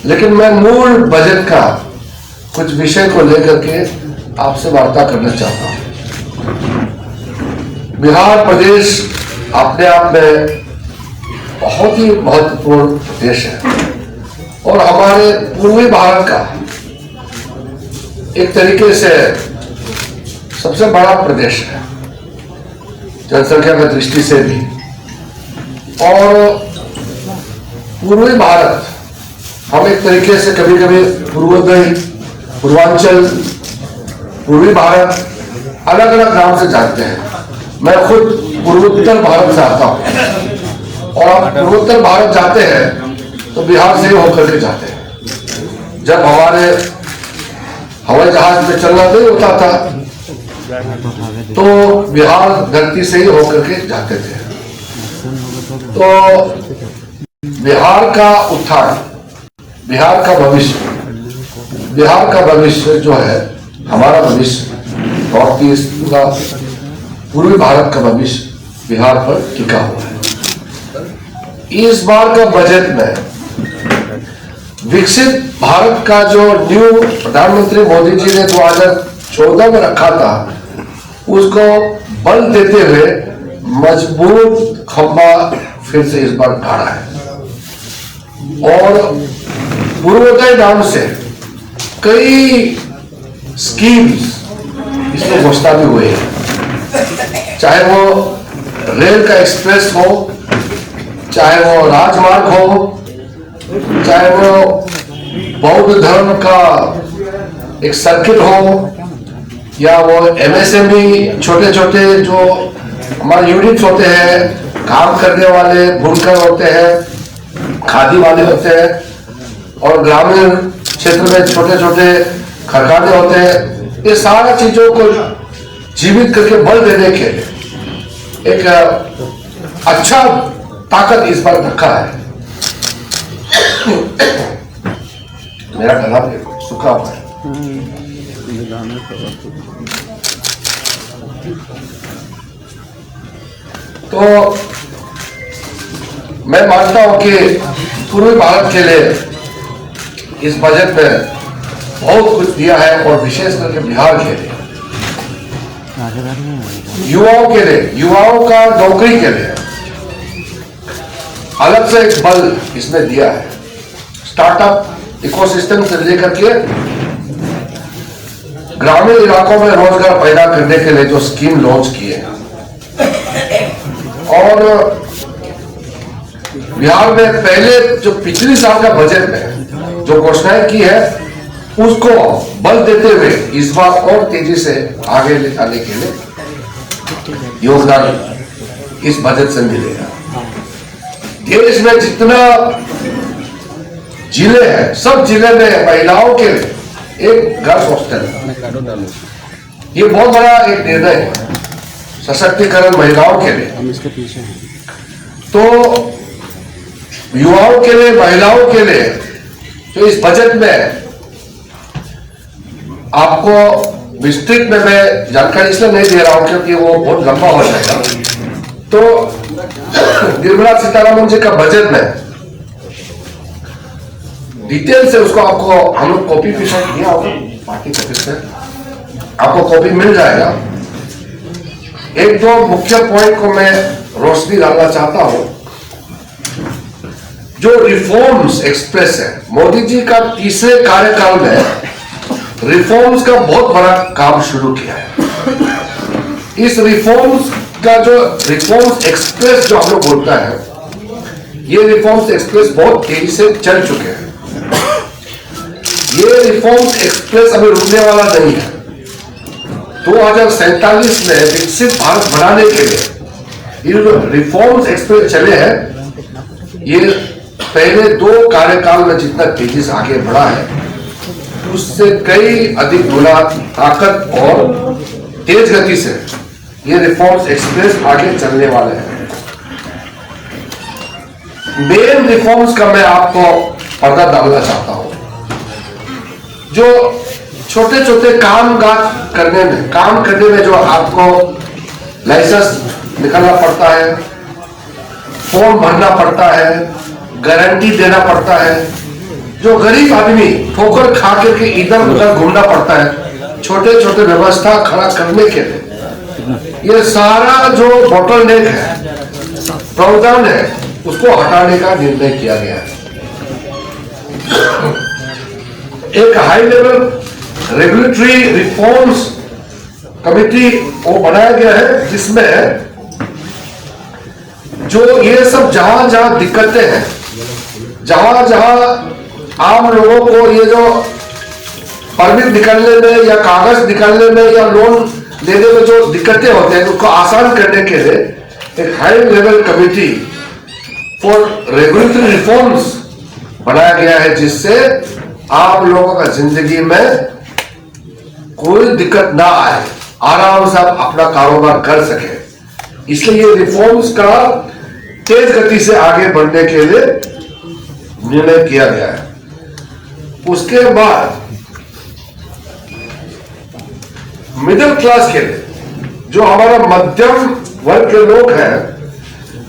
लेकिन मैं मूल बजट का कुछ विषय को लेकर के आपसे वार्ता करना चाहता हूं। बिहार प्रदेश अपने आप में बहुत ही महत्वपूर्ण प्रदेश है और हमारे पूर्वी भारत का एक तरीके से सबसे बड़ा प्रदेश है जनसंख्या की दृष्टि से भी। और पूर्वी भारत हम एक तरीके से कभी कभी पूर्वोदय, पूर्वांचल, पूर्वी भारत अलग अलग नाम से जानते हैं। मैं खुद पूर्वोत्तर भारत से आता हूं और आप पूर्वोत्तर भारत जाते हैं तो बिहार से ही होकर के जाते हैं। जब हमारे हवाई जहाज में चलना नहीं होता था तो बिहार धरती से ही होकर के जाते थे। तो बिहार का उत्थान, बिहार का भविष्य जो है, हमारा भविष्य, नॉर्थ ईस्ट का, पूर्वी भारत का भविष्य बिहार पर टिका हुआ है। इस बार का बजट में विकसित भारत का जो न्यू प्रधानमंत्री मोदी जी ने 2014 में रखा था, उसको बल देते हुए मजबूत खंबा फिर से इस बार गाड़ा है। और पूर्वोदय नाम से कई स्कीम्स इसमें घोषणा भी हुई है, चाहे वो रेल का एक्सप्रेस हो, चाहे वो राजमार्ग हो, चाहे वो बौद्ध धर्म का एक सर्किट हो, या वो MSME छोटे छोटे जो हमारे यूनिट्स होते हैं, काम करने वाले बुनकर होते हैं, खादी वाले होते हैं, और ग्रामीण क्षेत्र में छोटे छोटे कारखाने होते हैं। ये सारा चीजों को जीवित करके बल देने के एक अच्छा ताकत इस बार रखा है। मेरा गला सूखा हुआ है। तो मैं मानता हूं कि पूर्वी भारत के लिए इस बजट में बहुत कुछ दिया है, और विशेष करके बिहार के लिए, युवाओं के लिए, युवाओं का नौकरी के लिए अलग से एक बल इसमें दिया है। स्टार्टअप इकोसिस्टम से लेकर के ग्रामीण इलाकों में रोजगार पैदा करने के लिए जो स्कीम लॉन्च किए हैं, और बिहार में पहले जो पिछले साल का बजट में जो घोषणाएं की है, उसको बल देते हुए इस बार और तेजी से आगे ले जाने के लिए योगदान इस बजट से मिलेगा। देश में जितना जिले हैं, सब जिले में महिलाओं के लिए एक गर्ल्स हॉस्टल, ये बहुत बड़ा एक निर्णय है सशक्तिकरण महिलाओं के लिए। तो युवाओं के लिए, महिलाओं के लिए जो इस बजट में आपको विस्तृत में मैं जानकारी इसलिए नहीं दे रहा हूं क्योंकि वो बहुत लंबा हो जाएगा। तो निर्मला सीतारमण जी का बजट में डिटेल से उसको आपको हम लोग कॉपी भी शायद दिया होगा पार्टी ऑफिस में, आपको कॉपी मिल जाएगा। एक दो मुख्य पॉइंट को मैं रोशनी डालना चाहता हूं। जो रिफॉर्म्स एक्सप्रेस है, मोदी जी का तीसरे कार्यकाल में रिफॉर्म्स का बहुत बड़ा काम शुरू किया है। इस रिफॉर्म्स का जो रिफॉर्म्स एक्सप्रेस जो हम लोग बोलता है, ये रिफॉर्म्स एक्सप्रेस बहुत तेजी से चल चुके हैं। ये रिफॉर्म्स एक्सप्रेस अभी रुकने वाला नहीं है। 2047 में विकसित भारत बनाने के लिए ये जो रिफॉर्म्स एक्सप्रेस चले हैं, ये पहले 2 कार्यकाल में जितना तेजी से आगे बढ़ा है, उससे कई अधिक गुना ताकत और तेज गति से ये रिफॉर्म्स एक्सप्रेस आगे चलने वाले हैं। मेन रिफॉर्म्स का मैं आपको पर्दा डालना चाहता हूं। जो छोटे छोटे काम करने में जो आपको लाइसेंस निकालना पड़ता है, फॉर्म भरना पड़ता है, गारंटी देना पड़ता है, जो गरीब आदमी ठोकर खा करके इधर उधर घूमना पड़ता है छोटे छोटे व्यवस्था खड़ा करने के लिए, ये सारा जो बोटलनेक है, प्रावधान है, उसको हटाने का निर्णय किया गया है। एक high level regulatory reforms committee वो बनाया गया है, जिसमें जो ये सब जहां जहां दिक्कतें हैं, जहां जहां आम लोगों को ये जो परमिट निकालने में या कागज निकालने में या लोन देने में जो दिक्कतें होते हैं, उसको आसान करने के लिए एक high level committee for regulatory reforms बनाया गया है, जिससे आप लोगों का जिंदगी में कोई दिक्कत ना आए, आराम से आप अपना कारोबार कर सके। इसलिए ये रिफॉर्म्स का तेज गति से आगे बढ़ने के लिए निर्णय किया गया है। उसके बाद मिडिल क्लास के लिए, जो हमारा मध्यम वर्ग के लोग हैं,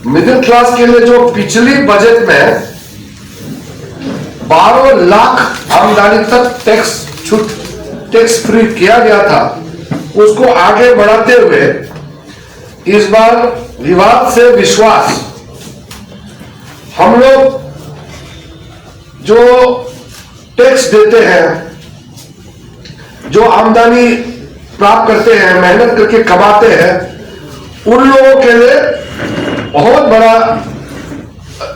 मिडिल क्लास के लिए जो पिछली बजट में 12 लाख आमदनी तक टैक्स फ्री किया गया था, उसको आगे बढ़ाते हुए इस बार विवाद से विश्वास, हम लोग जो टैक्स देते हैं, जो आमदनी प्राप्त करते हैं, मेहनत करके कमाते हैं, उन लोगों के लिए बहुत बड़ा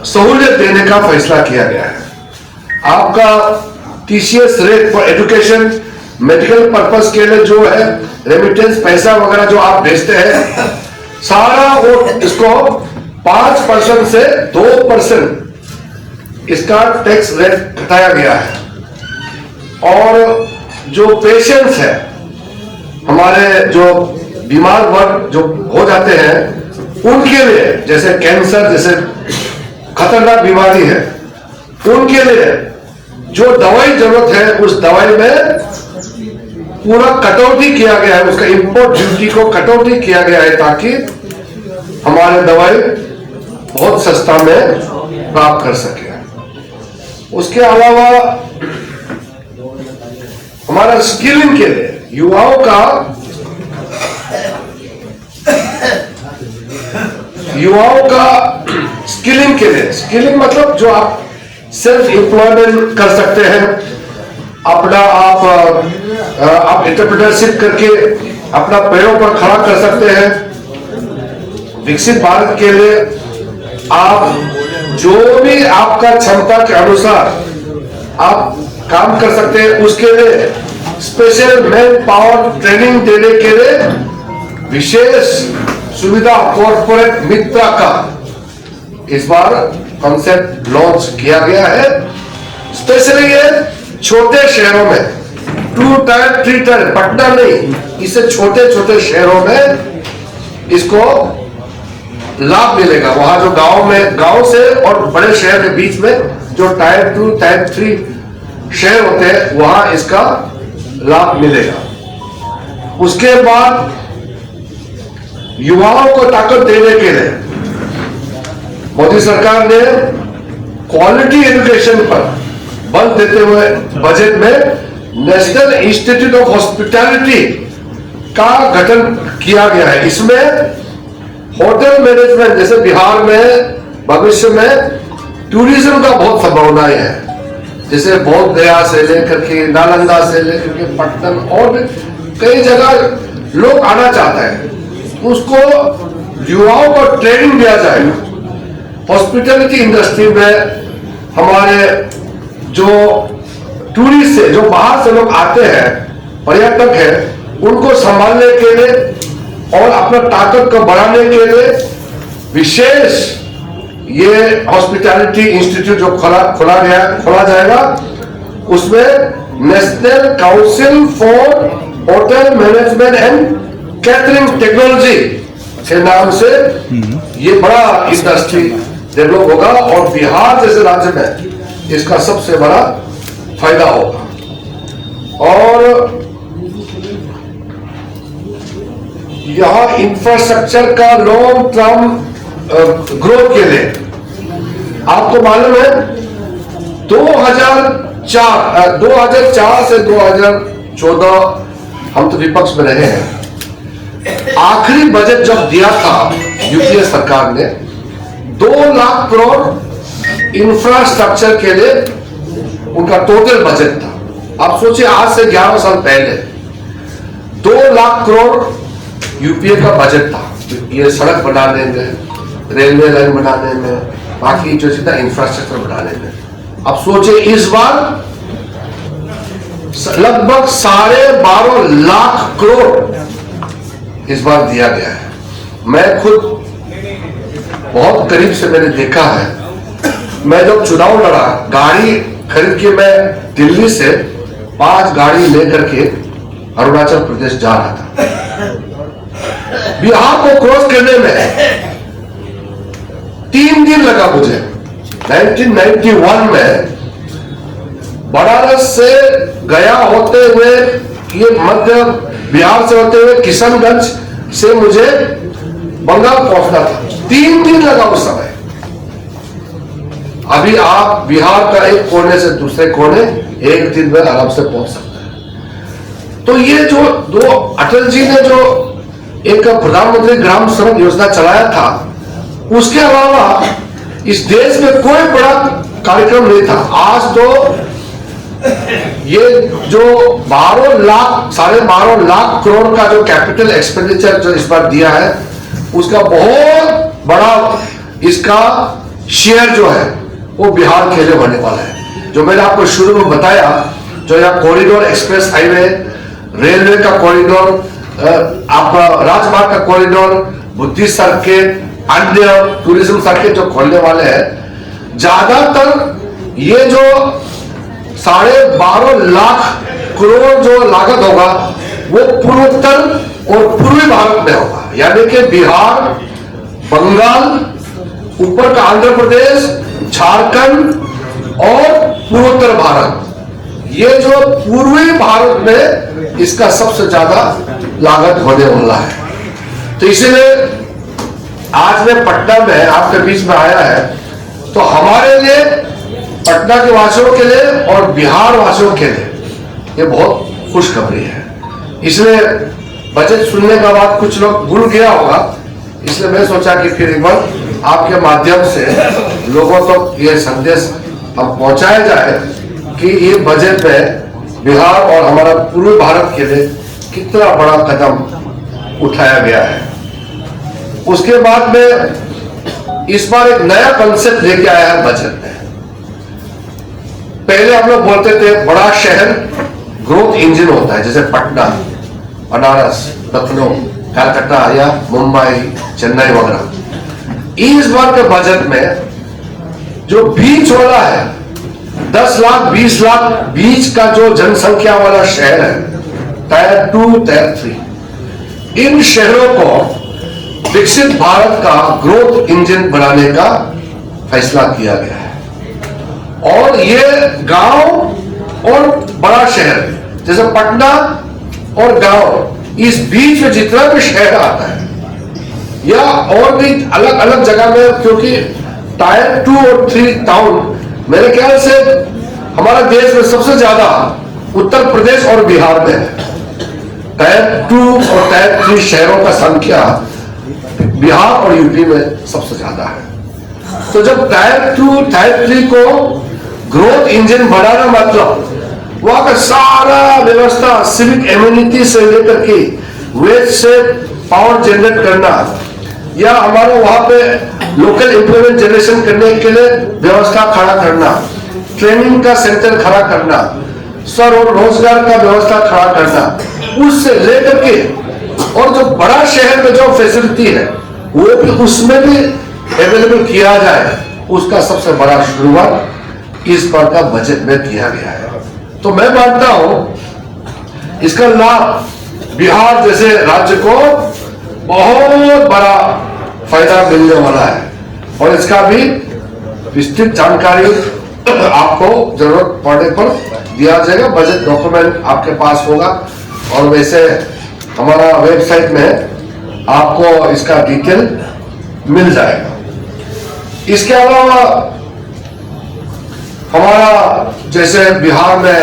सहूलियत देने का फैसला किया गया है। आपका TCS rate for education, medical purpose के लिए जो है रेमिटेंस पैसा वगैरह जो आप भेजते हैं, सारा वो इसको 5% से 2% इसका टैक्स रेट घटाया गया है। और जो पेशेंट्स है, हमारे जो बीमार वर्ग जो हो जाते हैं, उनके लिए, जैसे कैंसर जैसे खतरनाक बीमारी है, उनके लिए जो दवाई जरूरत है, उस दवाई में पूरा कटौती किया गया है, उसका इंपोर्ट ड्यूटी को कटौती किया गया है, ताकि हमारे दवाई बहुत सस्ता में प्राप्त कर सके। उसके अलावा हमारा स्किलिंग के लिए, युवाओं का स्किलिंग के लिए, स्किलिंग मतलब जो आप सेल्फ एम्प्लॉयमेंट कर सकते हैं, अपना आप एंटरप्रेन्योरशिप करके अपना पैरों पर खड़ा कर सकते हैं। विकसित भारत के लिए आप जो भी आपका क्षमता के अनुसार आप काम कर सकते हैं, उसके लिए स्पेशल मैन पावर ट्रेनिंग देने के लिए विशेष सुविधा कॉर्पोरेट मित्र का इस बार कॉन्सेप्ट लॉन्च किया गया है। स्पेशली ये छोटे शहरों में, 2 टायर 3 टायर, पटना नहीं, इससे छोटे छोटे शहरों में इसको लाभ मिलेगा। वहां जो गांव से और बड़े शहर के बीच में जो टायर 2 टायर 3 शहर होते हैं, वहां इसका लाभ मिलेगा। उसके बाद युवाओं को ताकत देने के लिए मोदी सरकार ने क्वालिटी एजुकेशन पर बल देते हुए बजट में नेशनल इंस्टीट्यूट ऑफ हॉस्पिटैलिटी का गठन किया गया है। इसमें होटल मैनेजमेंट, जैसे बिहार में भविष्य में टूरिज्म का बहुत संभावनाएं है, जैसे बोध गया से लेकर के नालंदा से लेकर के पटना और भी कई जगह लोग आना चाहते हैं, उसको युवाओं को ट्रेनिंग दिया जाएगा। हॉस्पिटैलिटी इंडस्ट्री में हमारे जो टूरिस्ट है, जो बाहर से लोग आते हैं, पर्यटक है, उनको संभालने के लिए और अपना ताकत को बढ़ाने के लिए विशेष ये हॉस्पिटैलिटी इंस्टीट्यूट जो खोला जाएगा, उसमें national council for hotel management and catering technology के नाम से ये बड़ा इंडस्ट्री डेवलप होगा और बिहार जैसे राज्य में इसका सबसे बड़ा फायदा होगा। और यहां इंफ्रास्ट्रक्चर का लॉन्ग टर्म ग्रोथ के लिए आपको मालूम है 2000 2004 से 2014 हम तो विपक्ष में रहे हैं। आखिरी बजट जब दिया था यूपीए सरकार ने 2 लाख करोड़ इंफ्रास्ट्रक्चर के लिए उनका टोटल बजट था। आप सोचिए आज से 11 साल पहले 2 लाख करोड़ यूपीए का बजट था। ये सड़क बनाने में, रेलवे लाइन बनाने में, बाकी जो सीधा इंफ्रास्ट्रक्चर बनाने में। अब सोचिए इस बार लगभग 12.5 लाख करोड़ इस बार दिया गया है। मैं खुद बहुत करीब से मैंने देखा है। मैं जब चुनाव लड़ा, गाड़ी खरीद के मैं दिल्ली से 5 गाड़ी लेकर के अरुणाचल प्रदेश जा रहा था। बिहार को क्रॉस करने में 3 दिन लगा मुझे। 1991 में बनारस से गया होते हुए, ये मध्य बिहार से होते हुए किशनगंज से मुझे बंगाल पहुंचना था। 3 दिन लगा उस समय। अभी आप बिहार का एक कोने से दूसरे कोने 1 दिन में आराम से पहुंच सकते हैं। तो ये जो अटल जी ने जो एक प्रधानमंत्री ग्राम सड़क योजना चलाया था, उसके अलावा इस देश में कोई बड़ा कार्यक्रम नहीं था। आज तो ये जो 12.5 लाख करोड़ का जो कैपिटल एक्सपेंडिचर जो इस बार दिया है, उसका बहुत बड़ा इसका शेयर जो है वो बिहार के लिए होने वाला है। जो मैंने आपको शुरू में बताया, जो यहाँ कॉरिडोर, एक्सप्रेस हाईवे, रेलवे का कॉरिडोर, आपका राजमार्ग का कॉरिडोर, बुद्धिस्ट सर्किट, अन्य टूरिज्म सर्किट जो खोलने वाले हैं, ज्यादातर ये जो 12.5 लाख करोड़ जो लागत होगा वो पूर्वोत्तर और पूर्वी भारत में होगा। यानी कि बिहार, बंगाल, ऊपर का आंध्र प्रदेश, झारखंड और पूर्वोत्तर भारत, ये जो पूर्वी भारत में इसका सबसे ज्यादा लागत होने वाला है। तो इसीलिए आज मैं पटना में आपके बीच में आया है, तो हमारे लिए, पटना के वासियों के लिए और बिहार वासियों के लिए ये बहुत खुशखबरी है। इसलिए बजट सुनने के बाद कुछ लोग भूल गया होगा, इसलिए मैं सोचा कि फिर एक बार आपके माध्यम से लोगों तक ये संदेश हम पहुंचाया जाए कि ये बजट में बिहार और हमारा पूर्वी भारत के लिए कितना बड़ा कदम उठाया गया है। उसके बाद में इस बार एक नया कॉन्सेप्ट लेके आया है बजट में। पहले हम लोग बोलते थे बड़ा शहर ग्रोथ इंजन होता है, जैसे पटना, बनारस, लखनऊ, कलकत्ता या मुंबई, चेन्नई वगैरह। इस बार के बजट में जो बीच वाला है, 10 लाख 20 लाख बीच का जो जनसंख्या वाला शहर है, टायर 2, टायर 3, इन शहरों को विकसित भारत का ग्रोथ इंजन बनाने का फैसला किया गया है। और ये गांव और बड़ा शहर, जैसे पटना और गांव, इस बीच में जितना भी शहर आता है या और भी अलग अलग जगह में, क्योंकि टायर 2 और 3 टाउन मेरे ख्याल से हमारा देश में सबसे ज्यादा उत्तर प्रदेश और बिहार में है। टायर 2 और टायर 3 शहरों का संख्या बिहार और यूपी में सबसे ज्यादा है। तो जब टायर 2, टायर 3 को ग्रोथ इंजन बढ़ाना, मतलब वहां का सारा व्यवस्था, सिविक एम्यूनिटी से लेकर के वेस्ट से पावर जनरेट करना, या हमारा वहां पे लोकल एम्प्लॉयमेंट जनरेशन करने के लिए व्यवस्था खड़ा करना, ट्रेनिंग का सेंटर खड़ा करना, स्वरोजगार का व्यवस्था खड़ा करना, उससे लेकर के और जो बड़ा शहर में जो फैसिलिटी है वो भी उसमें भी अवेलेबल किया जाए, उसका सबसे बड़ा शुरुआत इस बार का बजट में किया गया है। तो मैं मानता हूं इसका लाभ बिहार जैसे राज्य को बहुत बड़ा फायदा मिलने वाला है, और इसका भी विस्तृत जानकारी आपको जरूरत पड़ने पर दिया जाएगा। बजट डॉक्यूमेंट आपके पास होगा, और वैसे हमारा वेबसाइट में आपको इसका डिटेल मिल जाएगा। इसके अलावा हमारा जैसे बिहार में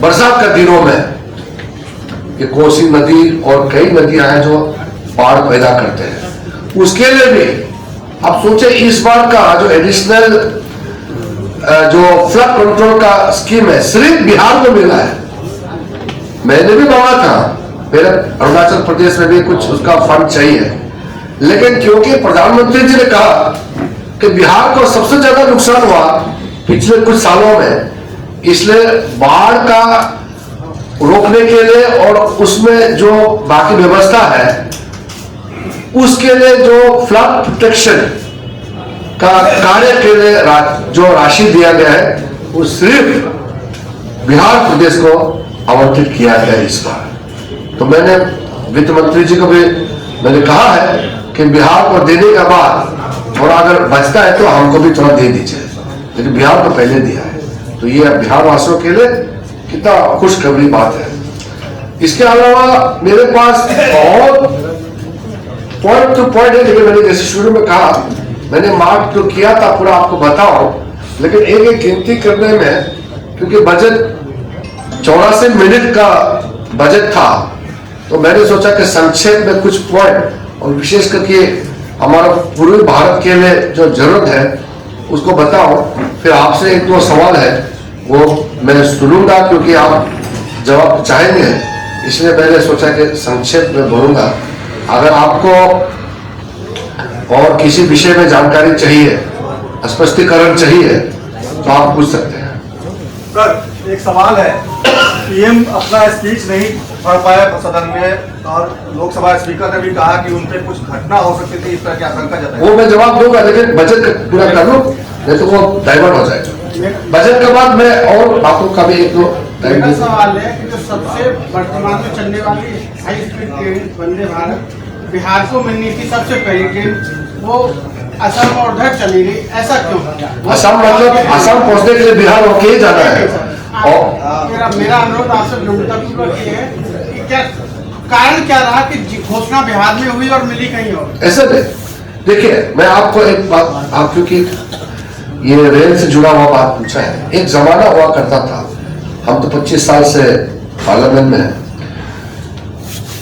बरसात के दिनों में ये कोसी नदी और कई नदियां हैं जो बाढ़ पैदा करते हैं, उसके लिए भी आप सोचे इस बार का जो एडिशनल जो फ्लड कंट्रोल का स्कीम है सिर्फ बिहार को मिला है। मैंने भी मांगा था, मेरे अरुणाचल प्रदेश में भी कुछ उसका फंड चाहिए, लेकिन क्योंकि प्रधानमंत्री जी ने कहा कि बिहार को सबसे ज्यादा नुकसान हुआ पिछले कुछ सालों में, इसलिए बाढ़ का रोकने के लिए और उसमें जो बाकी व्यवस्था है उसके लिए जो फ्लड प्रोटेक्शन का कार्य के लिए जो राशि दिया गया है वो सिर्फ बिहार प्रदेश को आवंटित किया गया इस बार। तो मैंने वित्त मंत्री जी को भी मैंने कहा है कि बिहार को देने के बाद और अगर बचता है तो हमको भी थोड़ा दे दीजिए, लेकिन बिहार को पहले दिया है। तो ये बिहार वासियों के लिए कितना खुशखबरी बात है। इसके अलावा मेरे पास बहुत पॉइंट टू पॉइंट है, लेकिन मैंने जैसे शुरू में कहा मैंने मार्क तो किया था पूरा आपको बताओ, लेकिन एक एक गिनती करने में क्योंकि बजट 84 मिनट का बजट था तो मैंने सोचा कि संक्षेप में कुछ पॉइंट और विशेष करके हमारा पूर्वी भारत के लिए जो जरूरत है उसको बताओ, फिर आपसे एक दो सवाल है वो मैं सुनूंगा क्योंकि आप जवाब चाहेंगे, इसलिए मैंने सोचा कि संक्षेप में बोलूंगा। अगर आपको और किसी विषय में जानकारी चाहिए, स्पष्टीकरण चाहिए तो आप पूछ सकते हैं। सर एक सवाल है, पीएम अपना स्पीच नहीं पढ़ पाए सदन में और लोकसभा स्पीकर ने भी कहा कि उन पर कुछ घटना हो सकती थी, इस तरह की आशंका जताई। वो मैं जवाब दूंगा, लेकिन बजट पूरा कर लूं नहीं तो वो डाइवर्ट हो जाएगा। बजट के बाद मैं और बातों का भी एक दो मेरा सवाल है कि जो सबसे वर्तमान में चलने वाली high speed train Vande Bharat Bihar को मिलनी थी सबसे पहली ट्रेन, वो असम और उधर चली गई, ऐसा क्यों? असम मतलब असम पहुंचने के लिए बिहार होके ही जाना है। और मेरा अनुरोध आपसे विनम्रतापूर्वक ये है कि क्या कारण क्या रहा कि घोषणा बिहार में हुई और मिली कहीं और? ऐसे नहीं, देखिए मैं आपको एक बात, आप क्योंकि ये रेल से जुड़ा हुआ बात पूछा है, एक जमाना हुआ करता था, हम तो 25 साल से पार्लियामेंट में हैं,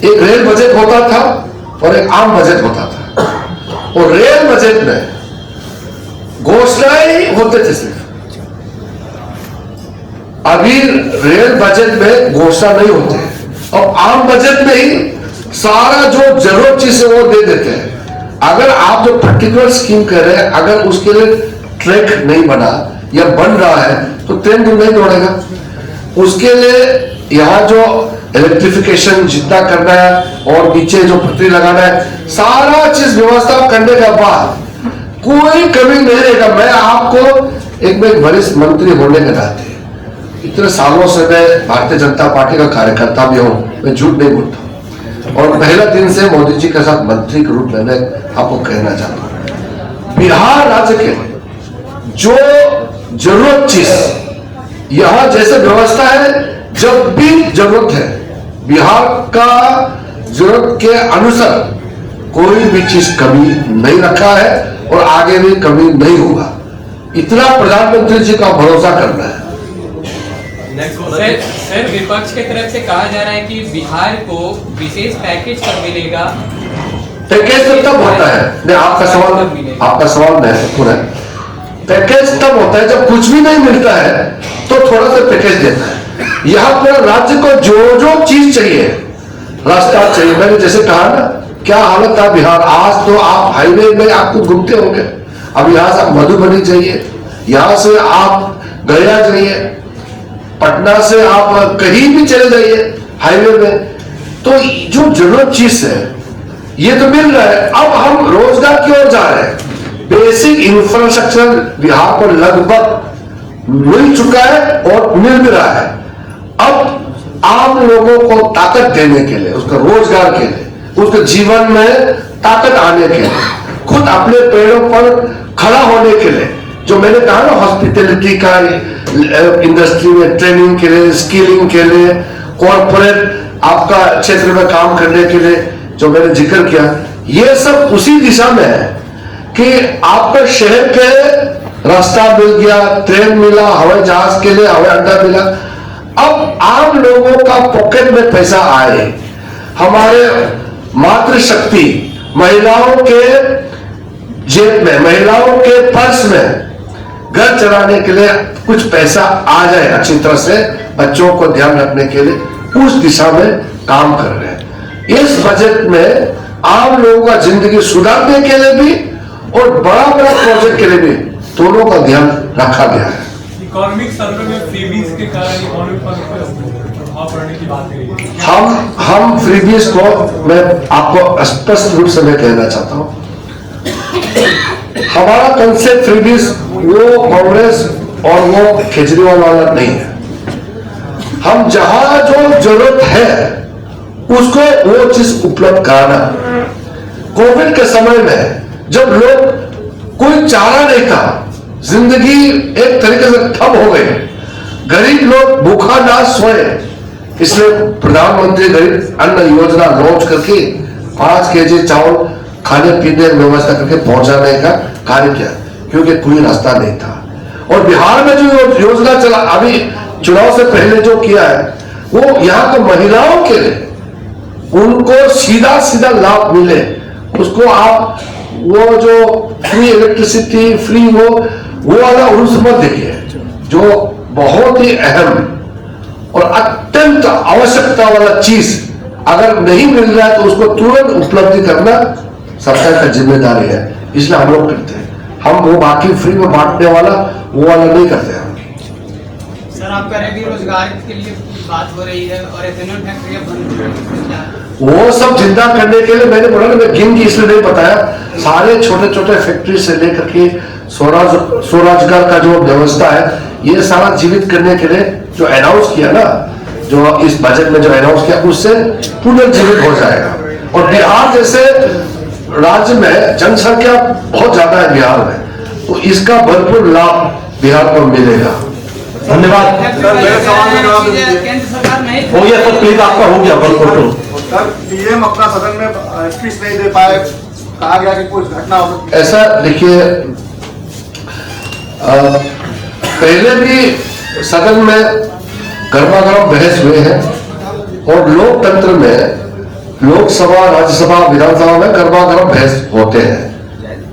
एक रेल बजट होता था और एक आम बजट होता था, और रेल बजट में घोषणाएं होते थे सिर्फ। अभी रेल बजट में घोषणा नहीं होते हैं और आम बजट में ही सारा जो जरूरत चीज है वो दे देते हैं। अगर आप जो पर्टिकुलर स्कीम कर रहे हैं अगर उसके लिए ट्रैक नहीं बना या बन रहा है तो ट्रेन तो नहीं दौड़ेगा। उसके लिए यहाँ जो इलेक्ट्रिफिकेशन जितना करना है और नीचे जो पटरी लगाना है सारा चीज व्यवस्था करने के बाद कोई कमी नहीं रहेगा। मैं आपको एक वरिष्ठ मंत्री होने के नाते इतने सालों से मैं भारतीय जनता पार्टी का कार्यकर्ता भी हूं, मैं झूठ नहीं बोलता, और पहले दिन से मोदी जी के साथ मंत्री के रूप में मैं आपको कहना चाहता हूं बिहार राज्य के जो जरूरत चीज यहां जैसे व्यवस्था है, जब भी जरूरत है बिहार का जरूरत के अनुसार कोई भी चीज कमी नहीं रखा है और आगे भी कमी नहीं होगा, इतना प्रधानमंत्री जी का भरोसा करना है। सर विपक्ष की तरफ से कहा जा रहा है कि बिहार को विशेष पैकेज कब मिलेगा? पैकेज तो तब होता है, नहीं आपका सवाल महत्वपूर्ण है। पैकेज तब होता है जब कुछ भी नहीं मिलता है तो थोड़ा सा पैकेज देता है। यहाँ पूरा राज्य को जो जो चीज चाहिए, रास्ता चाहिए, मैंने जैसे कहा ना क्या हालत था बिहार, आज तो आप हाईवे में आपको घूमते होंगे, अब यहाँ से मधुबनी जाइए, यहाँ से आप गया जाइए, पटना से आप कहीं भी चले जाइए हाईवे में, तो जो जरूरत चीज है ये तो मिल रहा है। अब हम रोजगार की ओर जा रहे हैं, बेसिक इंफ्रास्ट्रक्चर बिहार को लगभग मिल चुका है और मिल भी रहा है। अब आम लोगों को ताकत देने के लिए, उसका रोजगार के लिए, उसके जीवन में ताकत आने के लिए, खुद अपने पैरों पर खड़ा होने के लिए, जो मैंने कहा ना हॉस्पिटैलिटी का इंडस्ट्री में ट्रेनिंग के लिए, स्किलिंग के लिए, कॉर्पोरेट आपका क्षेत्र में काम करने के लिए जो मैंने जिक्र किया, ये सब उसी दिशा में है कि आपका शहर के रास्ता मिल गया, ट्रेन मिला, हवाई जहाज के लिए हवाई अड्डा मिला। अब आम लोगों का पॉकेट में पैसा आए, हमारे मातृशक्ति महिलाओं के जेब में, महिलाओं के पर्स में घर चलाने के लिए कुछ पैसा आ जाए अच्छी तरह से, बच्चों को ध्यान रखने के लिए, उस दिशा में काम कर रहे हैं। इस बजट में आम लोगों का जिंदगी सुधारने के लिए भी और बड़ा बड़ा प्रोजेक्ट के लिए भी दोनों का ध्यान रखा गया है। इकोनॉमिक सर्वे में फ्रीबीज के कारण इकोनॉमी पर प्रभाव पड़ने की बात कही है। हम फ्रीबीज को, मैं आपको स्पष्ट रूप से मैं कहना चाहता हूं, हमारा कंसेप्ट फ्रीबीज वो कांग्रेस और वो केजरीवाल वाला नहीं है। हम जहां जो जरूरत है उसको वो चीज उपलब्ध कराना। कोविड के समय में जब लोग कोई चारा नहीं था, जिंदगी एक तरीके से ठप हो गई, गरीब लोग भूखा ना सोए, इसलिए प्रधानमंत्री गरीब अन्न योजना लॉन्च करके 5 केजी चावल खाने पीने की व्यवस्था करके पहुंचाने का कार्य किया, क्योंकि कोई रास्ता नहीं था। और बिहार में जो योजना चला अभी चुनाव से पहले जो किया है, वो यहाँ के महिलाओं के लिए उनको सीधा सीधा लाभ मिले, उसको आप वो जो फ्री इलेक्ट्रिसिटी फ्री वो वाला उस मत देखिए, जो बहुत ही अहम और अत्यंत आवश्यकता वाला चीज अगर नहीं मिल रहा है तो उसको तुरंत उपलब्धि करना सरकार का जिम्मेदारी है। इसलिए हम लोग करते हैं, हम वो बाकी फ्री में बांटने वाला वो वाला नहीं करते हैं। सर, आप कह रहे हैं कि रोजगार के लिए बात हो रही है और एथेनॉल फैक्ट्रियां बंद हो रही हैं, वो सब जिंदा करने के लिए मैंने बोला ना, मैं गिन के इसलिए नहीं बताया, सारे छोटे छोटे फैक्ट्री से लेकर के स्वरोजगार का जो व्यवस्था है, ये सारा जीवित करने के लिए जो अनाउंस किया ना, जो इस बजट में जो अनाउंस किया, उससे पुनर्जीवित हो जाएगा। और बिहार जैसे राज्य में जनसंख्या बहुत ज्यादा है बिहार में, तो इसका भरपूर लाभ बिहार को मिलेगा। धन्यवाद सर, मेरे सवाल में जवाब दीजिए। केंद्र सरकार नहीं हो गया सर, प्लीज आपका हो गया सर। पीएम अपना सदन में स्पीच नहीं दे पाए, कहा गया कि कुछ घटना हो सकती है। ऐसा देखिए, पहले भी सदन में गर्मागर्म बहस हुए हैं और लोकतंत्र में लोकसभा राज्यसभा विधानसभा में गर्मागर्म बहस होते हैं,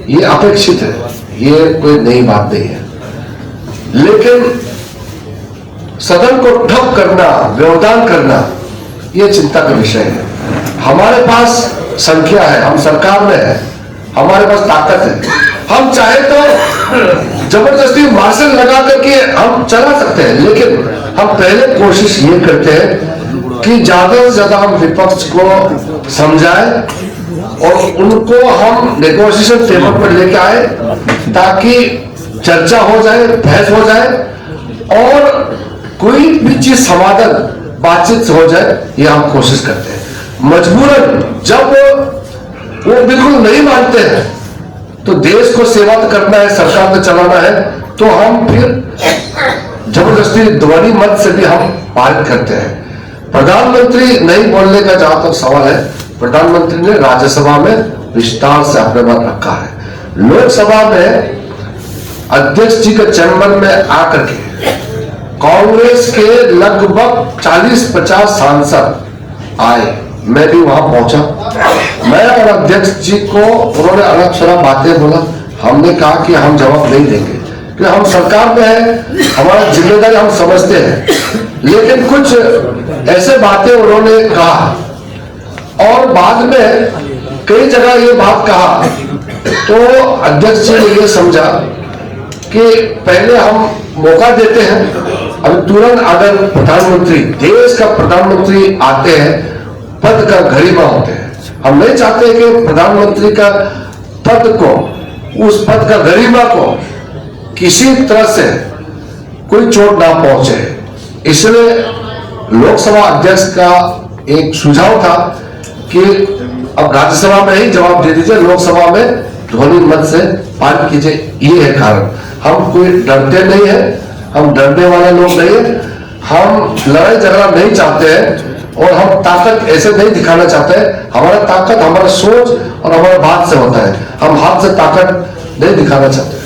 ये अपेक्षित है, ये कोई नई बात नहीं है। लेकिन सदन को ठप करना, व्यवधान करना, ये चिंता का विषय है। हमारे पास संख्या है, हम सरकार में है, हमारे पास ताकत है, हम चाहे तो जबरदस्ती मार्शल लगा करके हम चला सकते हैं, लेकिन हम पहले कोशिश ये करते हैं कि ज्यादा से ज्यादा हम विपक्ष को समझाएं और उनको हम नेगोशिएशन टेबल पर लेके आए, ताकि चर्चा हो जाए, बहस हो जाए और कोई भी चीज समाधान बातचीत से हो जाए, ये हम कोशिश करते हैं। मजबूरन जब वो बिल्कुल नहीं मानते हैं, तो देश को सेवा तो करना है, सरकार को चलाना है, तो हम फिर जबरदस्ती ध्वनि मत से भी हम पारित करते हैं। प्रधानमंत्री नहीं बोलने का जहां तक सवाल है, प्रधानमंत्री ने राज्यसभा में विस्तार से अपने बात रखा है। लोकसभा में अध्यक्ष जी के चैम्बर में आकर के कांग्रेस के लगभग 40-50 सांसद आए, मैं भी वहां पहुंचा। मैं और अध्यक्ष जी को उन्होंने अलग शराब बातें बोला, हमने कहा कि हम जवाब नहीं देंगे, कि हम सरकार में है, हमारा जिम्मेदारी हम समझते हैं, लेकिन कुछ ऐसे बातें उन्होंने कहा और बाद में कई जगह ये बात कहा, तो अध्यक्ष जी ने ये समझा कि पहले हम मौका देते हैं, अभी तुरंत अगर प्रधानमंत्री, देश का प्रधानमंत्री आते हैं, पद का गरिमा होते हैं, हम नहीं चाहते कि प्रधानमंत्री का पद को, उस पद का गरिमा को किसी तरह से कोई चोट ना पहुंचे। इसलिए लोकसभा अध्यक्ष का एक सुझाव था कि अब राज्यसभा में ही जवाब दे दीजिए, लोकसभा में ध्वनि मत से पारित कीजिए। ये है कारण, हम कोई डरते नहीं है, हम डरने वाले लोग नहीं है, हम लड़ाई झगड़ा नहीं चाहते हैं और हम ताकत ऐसे नहीं दिखाना चाहते हैं। हमारा ताकत हमारा सोच और हमारा बात से होता है, हम हाथ से ताकत नहीं दिखाना चाहते।